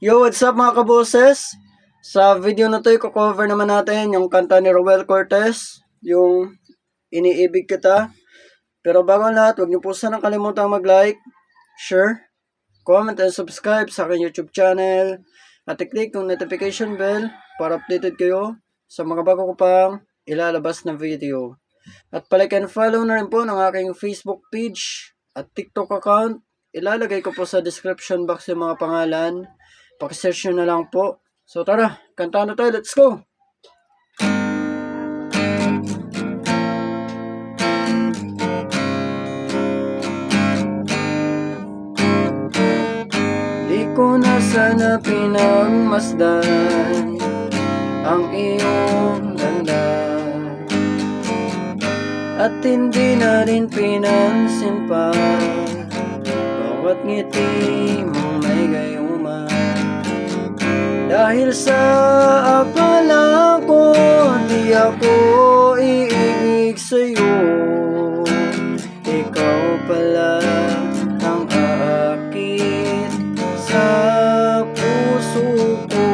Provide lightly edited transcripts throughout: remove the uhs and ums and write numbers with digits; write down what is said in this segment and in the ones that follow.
Yo, what's up mga kaboses? Sa video na to, i-cover naman natin yung kanta ni Roel Cortez, yung Iniibig Kita. Pero bago ang lahat, huwag niyo po sanang kalimutang mag-like, share, comment, and subscribe sa aking YouTube channel. At i-click yung notification bell para updated kayo sa mga bago ko pang ilalabas na video. At palike and follow na rin po ng aking Facebook page at TikTok account. Ilalagay ko po sa description box yung mga pangalan. Pakisearch nyo na lang po. So tara, kanta na tayo. Let's go! Di ko na sana pinagmasdan ang iyong ganda, at hindi na rin pinansin pa bawat ngiti mong may gayuma. Dahil sa akala ko di ako iibig sa'yo, ikaw pala ang aakit sa puso ko.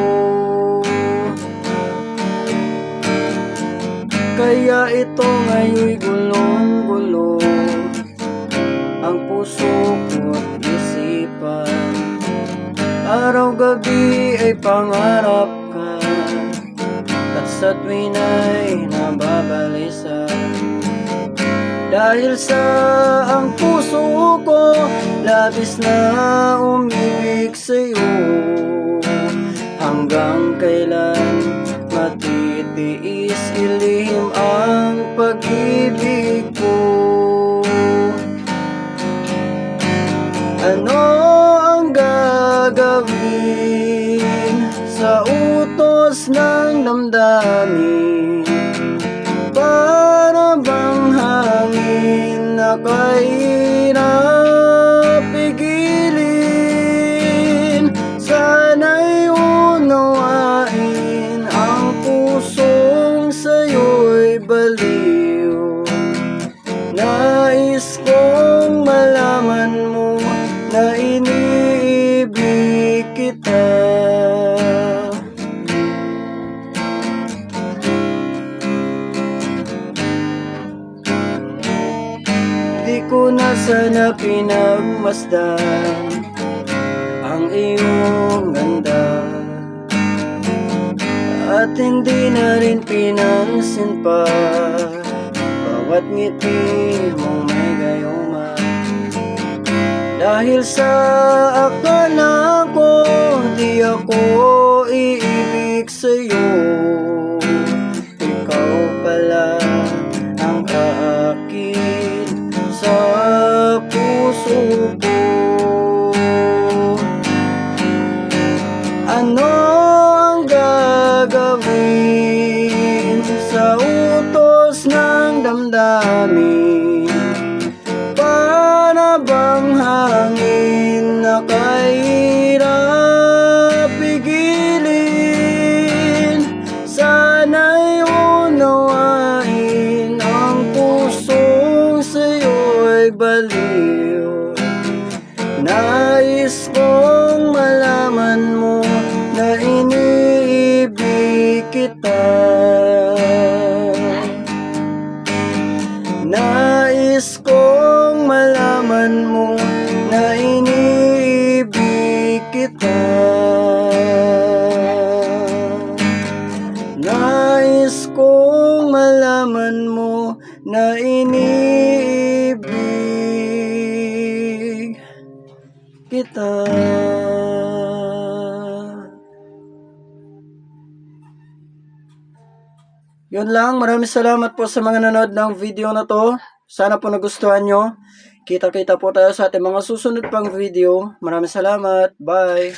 Kaya ito ngayon'y gulong-gulo ang puso ko't isipan. Araw-gabi ay pangarap ka, at sa tuwin ay nababalisa. Dahil sa ang puso ko labis na umibig sa'yo, hanggang kailan matitiis ilihim ang pag-ibig ko. Ano ang gagawin sa utos ng damdamin? Para bang hangin na kahirap pigilin? Sana'y unawain ang pusong sa'yo'y baliw. Nais kong malaman mo na iniibig kita. Di ko na sana pinagmasdan ang iyong ganda, at hindi na rin pinansin pa bawat ngiti mong may gayuma. Dahil sa akala ko di ako iibig sa'yo, ikaw pala ang aakit sa puso ko. Ano ang gagawin sa utos ng damdamin? Para bang hangin na kahirap pigilin? Sana'y unawain ang pusong sa'yo'y baliw. Nais kong malaman mo na iniibig kita. Nais kong malaman mo na iniibig kita. Nais kong malaman mo na iniibig kita. Yun lang, maraming salamat po sa mga nanood ng video na to. Sana po nagustuhan nyo. Kita-kita po tayo sa ating mga susunod pang video. Maraming salamat. Bye!